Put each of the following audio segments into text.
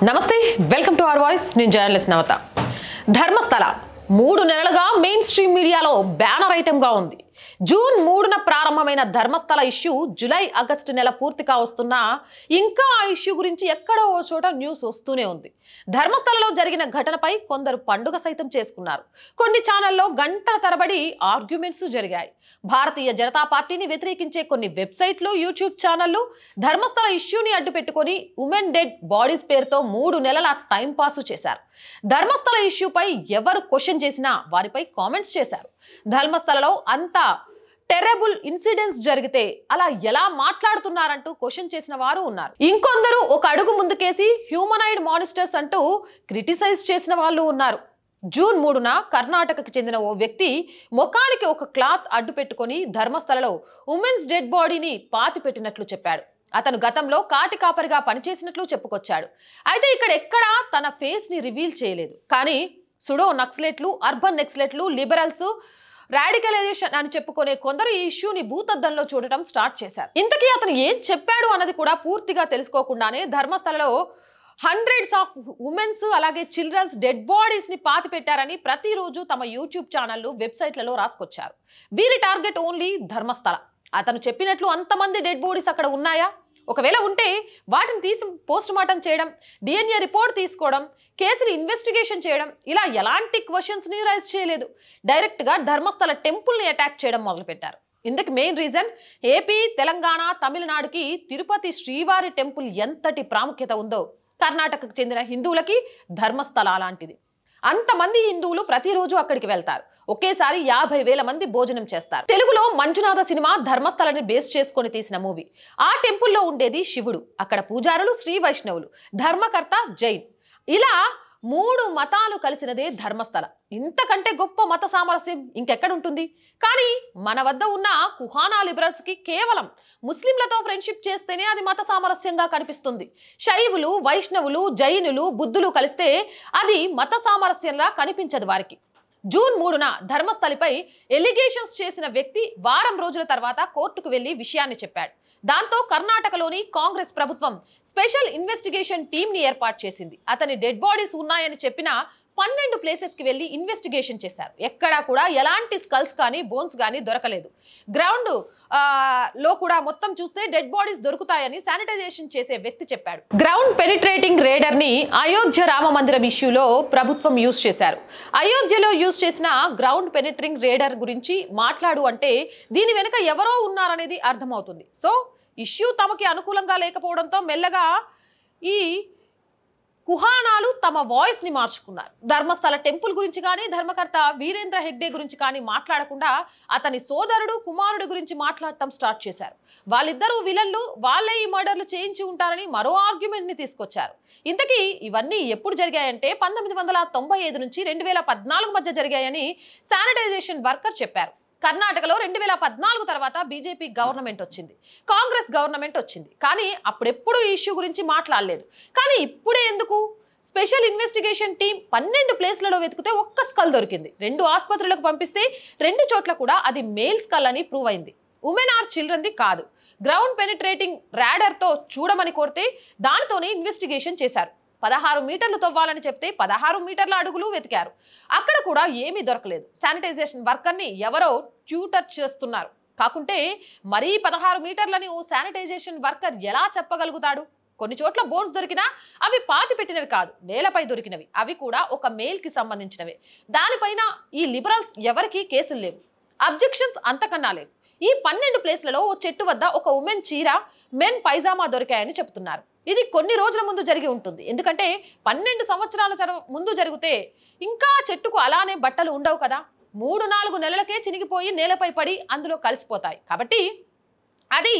నమస్తే welcome to our voice నేను journalist నవత ధర్మస్థల 3 నెలలుగా మెయిన్ స్ట్రీమ్ మీడియాలో బ్యానర్ ఐటమ్ గా ఉంది జూన్ 3న ప్రారంభమైన ధర్మస్థల ఇష్యూ జూలై ఆగస్టు నెల పూర్తిగా వస్తున్నా ఇంకా ఆ ఇష్యూ గురించి ఎక్కడో ఓ చోట న్యూస్ వస్తూనే ఉంది ధర్మస్థలలో జరిగిన ఘటనపై కొందరు పండుగ సైతం చేసుకున్నారు కొన్ని ఛానల్లో గంటల తరబడి ఆర్గ్యుమెంట్స్ జరిగాయి భారతీయ జనతా పార్టీని వ్యతిరేకించే కొన్ని వెబ్సైట్లు యూట్యూబ్ ఛానళ్లు ధర్మస్థల ఇష్యూని అడ్డు పెట్టుకొని ఉమెన్ డెడ్ బాడీస్ పేరుతో 3 నెలల టైం పాస్ చేశారు ధర్మస్థల ఇష్యూపై ఎవరు క్వశ్చన్ చేసినా వారిపై కామెంట్స్ చేశారు ధర్మస్థలలో అంతా టెరబుల్ ఇన్సిడెంట్స్ జరిగితే అలా ఎలా మాట్లాడుతున్నారంటూ క్వశ్చన్ చేసిన వారు ఉన్నారు ఇంకొందరు ఒక అడుగు ముందుకేసి హ్యూమనాయిడ్ మానిస్టర్స్ అంటూ క్రిటిసైజ్ చేసిన వాళ్ళు ఉన్నారు జూన్ 3న కర్ణాటకకు చెందిన ఓ వ్యక్తి ముఖానికి ఒక క్లాత్ అడ్డు పెట్టుకొని ధర్మస్థలలో ఉమెన్స్ డెడ్ బాడీని పాతి పెట్టినట్లు చెప్పాడు అతను గతంలో కాటి కాపరిగా పనిచేసినట్లు చెప్పుకొచ్చాడు అయితే ఇక్కడ ఎక్కడా తన ఫేస్ ని రివీల్ చేయలేదు కానీ సుడో నక్సలెట్లు అర్బన్ నక్సలెట్లు లిబరల్స్ రాడికలైజేషన్ అని చెప్పుకునే కొందరు ఈ ఇష్యూని భూతద్దంలో చూడటం స్టార్ట్ చేశారు ఇంతకీ అతను ఏం చెప్పాడు అన్నది కూడా పూర్తిగా తెలుసుకోకుండానే ధర్మస్థలలో హండ్రెడ్స్ ఆఫ్ ఉమెన్స్ అలాగే చిల్డ్రన్స్ డెడ్ బాడీస్ ని పాతి పెట్టారని ప్రతిరోజు తమ యూట్యూబ్ ఛానళ్లు వెబ్సైట్లలో రాసుకొచ్చారు వీరి టార్గెట్ ఓన్లీ ధర్మస్థల అతను చెప్పినట్లు అంతమంది డెడ్ బాడీస్ అక్కడ ఉన్నాయా ఒకవేళ ఉంటే వాటిని తీసి పోస్ట్ మార్టం చేయడం డిఎన్ఏ రిపోర్ట్ తీసుకోవడం కేసుని ఇన్వెస్టిగేషన్ చేయడం ఇలా ఎలాంటి క్వశ్చన్స్ ని రైజ్ చేయలేదు డైరెక్ట్ గా ధర్మస్థల టెంపుల్ ని అటాక్ చేయడం మొదలుపెట్టారు ఇందుకు మెయిన్ రీజన్ ఏపీ తెలంగాణ తమిళనాడుకి తిరుపతి శ్రీవారి టెంపుల్ ఎంతటి ప్రాముఖ్యత ఉందో కర్ణాటకకు చెందిన హిందువులకి ధర్మస్థల అలాంటిది అంతమంది హిందువులు ప్రతిరోజు అక్కడికి వెళ్తారు ఒకేసారి 50,000 మంది భోజనం చేస్తారు తెలుగులో మంజునాథ సినిమా ధర్మస్థలని బేస్ చేసుకొని తీసిన మూవీ ఆ టెంపుల్లో ఉండేది శివుడు అక్కడ పూజారులు శ్రీ వైష్ణవులు ధర్మకర్త జైన్ ఇలా 3 మతాలు కలిసినదే ధర్మస్థల ఇంతకంటే గొప్ప మత సామరస్యం ఇంకెక్కడ ఉంటుంది కానీ మన వద్ద ఉన్న కుహానా లిబరల్స్ కి కేవలం ముస్లింలతో ఫ్రెండ్షిప్ చేస్తేనే అది మత సామరస్యంగా కనిపిస్తుంది శైవులు వైష్ణవులు జైనులు బుద్ధులు కలిస్తే అది మత సామరస్యంలా కనిపించదు వారికి జూన్ 3న ధర్మస్థలిపై ఎలిగేషన్స్ చేసిన వ్యక్తి వారం రోజుల తర్వాత కోర్టుకు వెళ్లి విషయాన్ని చెప్పాడు దాంతో కర్ణాటకలోని కాంగ్రెస్ ప్రభుత్వం స్పెషల్ ఇన్వెస్టిగేషన్ టీమ్ ని ఏర్పాటు చేసింది అతని డెడ్ బాడీస్ ఉన్నాయని చెప్పిన 12 ప్లేసెస్ కి వెళ్లి ఇన్వెస్టిగేషన్ చేశారు ఎక్కడా కూడా ఎలాంటి స్కల్స్ కానీ బోన్స్ కానీ దొరకలేదు గ్రౌండ్ లో కూడా మొత్తం చూస్తే డెడ్ బాడీస్ దొరుకుతాయని శానిటైజేషన్ చేసే వ్యక్తి చెప్పాడు గ్రౌండ్ పెనిట్రేటింగ్ రేడర్ ని అయోధ్య రామ మందిరం ఇష్యూలో ప్రభుత్వం యూజ్ చేశారు అయోధ్యలో యూజ్ చేసిన గ్రౌండ్ పెనిట్రింగ్ రేడర్ గురించి మాట్లాడు అంటే దీని వెనుక ఎవరో ఉన్నారనేది అర్థమవుతుంది సో ఇష్యూ తమకి అనుకూలంగా లేకపోవడంతో మెల్లగా ఈ కుహానాలు తమ వాయిస్ ని మార్చుకున్నారు ధర్మస్థల టెంపుల్ గురించి కానీ ధర్మకర్త వీరేంద్ర హెగ్డే గురించి కానీ మాట్లాడకుండా అతని సోదరుడు కుమారుడు గురించి మాట్లాడటం స్టార్ట్ చేశారు వాళ్ళిద్దరూ విలన్లు వాళ్ళే ఈ మర్డర్లు చేయించి ఉంటారని మరో ఆర్గ్యుమెంట్ ని తీసుకొచ్చారు ఇంతకీ ఇవన్నీ ఎప్పుడు జరిగాయంటే 1995 నుంచి 2014 మధ్య జరిగాయని శానిటైజేషన్ వర్కర్ చెప్పారు కర్ణాటకలో 2014 తర్వాత బీజేపీ గవర్నమెంట్ వచ్చింది కాంగ్రెస్ గవర్నమెంట్ వచ్చింది కానీ అప్పుడెప్పుడు ఈ ఇష్యూ గురించి మాట్లాడలేదు కానీ ఇప్పుడే ఎందుకు స్పెషల్ ఇన్వెస్టిగేషన్ టీం 12 ప్లేస్లలో వెతికితే ఒక్క స్కల్ దొరికింది 2 ఆసుపత్రులకు పంపిస్తే 2 చోట్ల కూడా అది మేల్ స్కల్ అని ప్రూవ్ అయింది ఉమెన్ ఆర్ చిల్డ్రన్ది కాదు గ్రౌండ్ పెనిట్రేటింగ్ రాడర్ తో చూడమని కోరితే దానితోనే ఇన్వెస్టిగేషన్ చేశారు 16 మీటర్లు తవ్వాలని చెప్తే 16 మీటర్ల అడుగులు వెతికారు అక్కడ కూడా ఏమీ దొరకలేదు శానిటైజేషన్ వర్కర్ ని ఎవరో ట్యూటర్ చేస్తున్నారు కాకుంటే మరీ 16 మీటర్లని ఓ శానిటైజేషన్ వర్కర్ ఎలా చెప్పగలుగుతాడు కొన్ని చోట్ల బోన్స్ దొరికినా అవి పాతి పెట్టినవి కాదు నేలపై దొరికినవి అవి కూడా ఒక మేల్ కి సంబంధించినవే దానిపైన ఈ లిబరల్స్ ఎవరికి కేసులు లేవు అబ్జెక్షన్స్ అంతకన్నా లేవు ఈ 12 ప్లేస్లలో ఓ చెట్టు వద్ద ఒక ఉమెన్ చీర మెన్ పైజామా దొరికాయని చెప్తున్నారు ఇది కొన్ని రోజుల ముందు జరిగి ఉంటుంది ఎందుకంటే 12 సంవత్సరాల ముందు జరిగితే ఇంకా చెట్టుకు అలానే బట్టలు ఉండవు కదా 3-4 నెలలకే చినిగిపోయి నేలపై పడి అందులో కలిసిపోతాయి కాబట్టి అది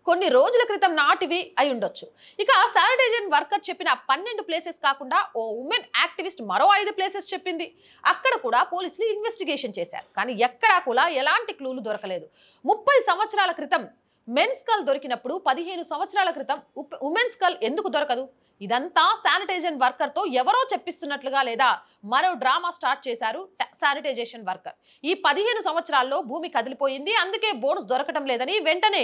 కొన్ని రోజుల క్రితం నాటివి అయి ఉండొచ్చు ఇక శానిటైజేషన్ వర్కర్ చెప్పిన 12 ప్లేసెస్ కాకుండా ఓ ఉమెన్ యాక్టివిస్ట్ మరో 5 ప్లేసెస్ చెప్పింది అక్కడ కూడా పోలీసులు ఇన్వెస్టిగేషన్ చేశారు కానీ ఎక్కడా కూడా ఎలాంటి క్లూలు దొరకలేదు 30 సంవత్సరాల క్రితం మెన్ స్కల్ దొరికినప్పుడు 15 సంవత్సరాల క్రితం ఉమెన్ స్కల్ ఎందుకు దొరకదు ఇదంతా శానిటైజేషన్ వర్కర్ తో ఎవరో చెప్పిస్తున్నట్లుగా లేదా మరో డ్రామా స్టార్ట్ చేశారు శానిటైజేషన్ వర్కర్ ఈ 15 సంవత్సరాల్లో భూమి కదిలిపోయింది అందుకే బోనస్ దొరకటం లేదని వెంటనే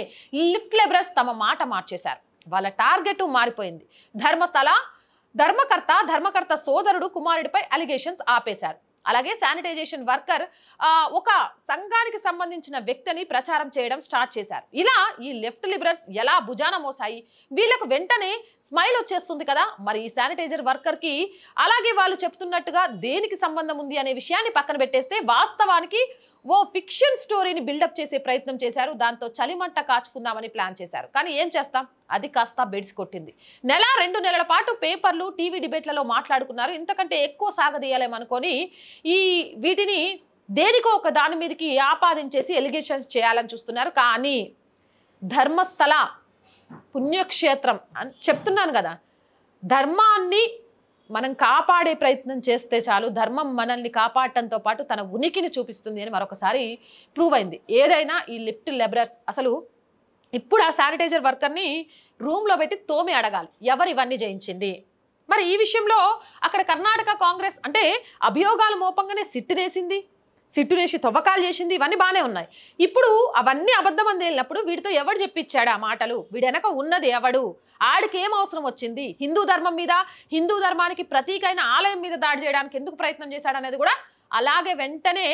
లిఫ్ట్ లెబరర్స్ తమ మాట మార్చేశారు వాళ్ళ టార్గెట్ మారిపోయింది ధర్మస్థల ధర్మకర్త సోదరుడు కుమారుడిపై అలిగేషన్స్ ఆపేశారు. అలాగే శానిటైజేషన్ వర్కర్ ఒక సంఘానికి సంబంధించిన వ్యక్తిని ప్రచారం చేయడం స్టార్ట్ చేశారు. ఇలా ఈ లెఫ్ట్ లిబరల్స్ ఎలా భుజాన మోసాయి, వీళ్ళకు వెంటనే స్మైల్ వచ్చేస్తుంది కదా. మరి ఈ శానిటైజర్ వర్కర్ కి అలాగే వాళ్ళు చెప్తున్నట్టుగా దేనికి సంబంధం ఉంది అనే విషయాన్ని పక్కన పెట్టేస్తే వాస్తవానికి ఓ ఫిక్షన్ స్టోరీని బిల్డప్ చేసే ప్రయత్నం చేశారు. దాంతో చలిమంట కాచుకుందామని ప్లాన్ చేశారు. కానీ ఏం చేస్తాం, అది కాస్త బెడ్స్ కొట్టింది. 1-2 నెలల పాటు పేపర్లు టీవీ డిబేట్లలో మాట్లాడుకున్నారు. ఇంతకంటే ఎక్కువ సాగదీయాలేమనుకొని వీటిని దేనికో ఒక దాని మీదకి ఆపాదించేసి ఎలిగేషన్స్ చేయాలని చూస్తున్నారు. కానీ ధర్మస్థల పుణ్యక్షేత్రం అని చెప్తున్నాను కదా, ధర్మాన్ని మనం కాపాడే ప్రయత్నం చేస్తే చాలు, ధర్మం మనల్ని కాపాడటంతో పాటు తన ఉనికిని చూపిస్తుంది అని మరొకసారి ప్రూవ్ అయింది. ఏదైనా ఈ లెఫ్ట్ లిబరల్స్ అసలు ఇప్పుడు ఆ శానిటైజర్ వర్కర్ని రూమ్లో పెట్టి తోమి అడగాలి, ఎవరు ఇవన్నీ చేయించింది. మరి ఈ విషయంలో అక్కడ కర్ణాటక కాంగ్రెస్ అంటే అభియోగాలు మోపంగానే సిట్టునేసి తవ్వకాలు చేసింది, ఇవన్నీ బాగానే ఉన్నాయి. ఇప్పుడు అవన్నీ అబద్ధం అని తేలినప్పుడు వీడితో ఎవడు చెప్పించాడు ఆ మాటలు, వీడి వెనక ఉన్నది ఎవడు, ఆడికి ఏం అవసరం వచ్చింది, హిందూ ధర్మం మీద, హిందూ ధర్మానికి ప్రతీకైన ఆలయం మీద దాడి చేయడానికి ఎందుకు ప్రయత్నం చేశాడు అనేది కూడా అలాగే వెంటనే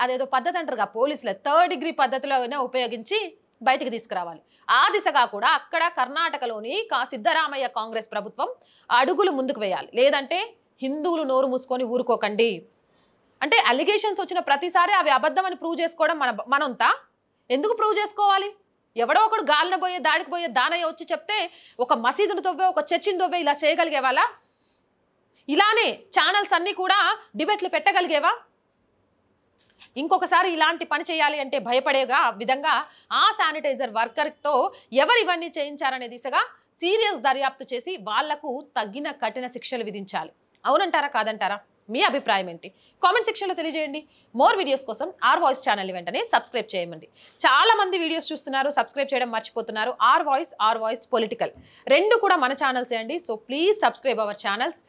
అదేదో పద్ధతి అంటారుగా పోలీసులు 3rd డిగ్రీ పద్ధతిలోనే ఉపయోగించి బయటికి తీసుకురావాలి. ఆ దిశగా కూడా అక్కడ కర్ణాటకలోని సిద్ధరామయ్య కాంగ్రెస్ ప్రభుత్వం అడుగులు ముందుకు వేయాలి. లేదంటే హిందువులు నోరు మూసుకొని ఊరుకోకండి. అంటే అలిగేషన్స్ వచ్చిన ప్రతిసారి అవి అబద్ధం అని ప్రూవ్ చేసుకోవడం మనంతా ఎందుకు ప్రూవ్ చేసుకోవాలి? ఎవడో ఒకడు గాలిన పోయే దాడికి పోయే దానయ్య వచ్చి చెప్తే ఒక మసీదును తవ్వే, ఒక చర్చిని తవ్వే ఇలా చేయగలిగే వాళ్ళ? ఇలానే ఛానల్స్ అన్నీ కూడా డిబేట్లు పెట్టగలిగేవా? ఇంకొకసారి ఇలాంటి పని చేయాలి అంటే భయపడేగా విధంగా ఆ శానిటైజర్ వర్కర్తో ఎవరు ఇవన్నీ చేయించారనే దిశగా సీరియస్ దర్యాప్తు చేసి వాళ్లకు తగిన కఠిన శిక్షలు విధించాలి. అవునంటారా కాదంటారా? మీ అభిప్రాయం ఏంటి? కామెంట్ సెక్షన్లో తెలియజేయండి. మోర్ వీడియోస్ కోసం ఆర్ వాయిస్ ఛానల్ని వెంటనే సబ్స్క్రైబ్ చేయండి. చాలా మంది వీడియోస్ చూస్తున్నారు, సబ్స్క్రైబ్ చేయడం మర్చిపోతున్నారు. ఆర్ వాయిస్ పొలిటికల్ రెండు కూడా మన ఛానల్సే అండి. So please subscribe our channels.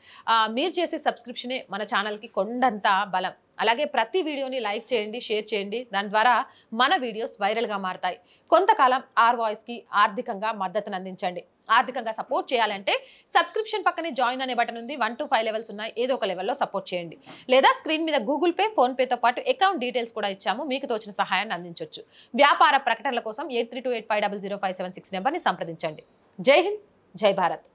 మీరు చేసే సబ్స్క్రిప్షనే మన ఛానల్కి కొండంత బలం. అలాగే ప్రతి వీడియోని లైక్ చేయండి, షేర్ చేయండి. దాని ద్వారా మన వీడియోస్ వైరల్గా మారతాయి. కొంతకాలం ఆర్ వాయిస్కి ఆర్థికంగా మద్దతును అందించండి. ఆర్థికంగా సపోర్ట్ చేయాలంటే సబ్స్క్రిప్షన్ పక్కనే జాయిన్ అనే బటన్ ఉంది. 1 to 5 లెవెల్స్ ఉన్నాయి. ఏదో ఒక లెవెల్లో సపోర్ట్ చేయండి. లేదా స్క్రీన్ మీద గూగుల్ పే, ఫోన్పేతో పాటు అకౌంట్ డీటెయిల్స్ కూడా ఇచ్చాము. మీకు తోచిన సహాయాన్ని అందించవచ్చు. వ్యాపార ప్రకటనల కోసం 8328500576 నెంబర్ని సంప్రదించండి. జై హింద్, జై భారత్.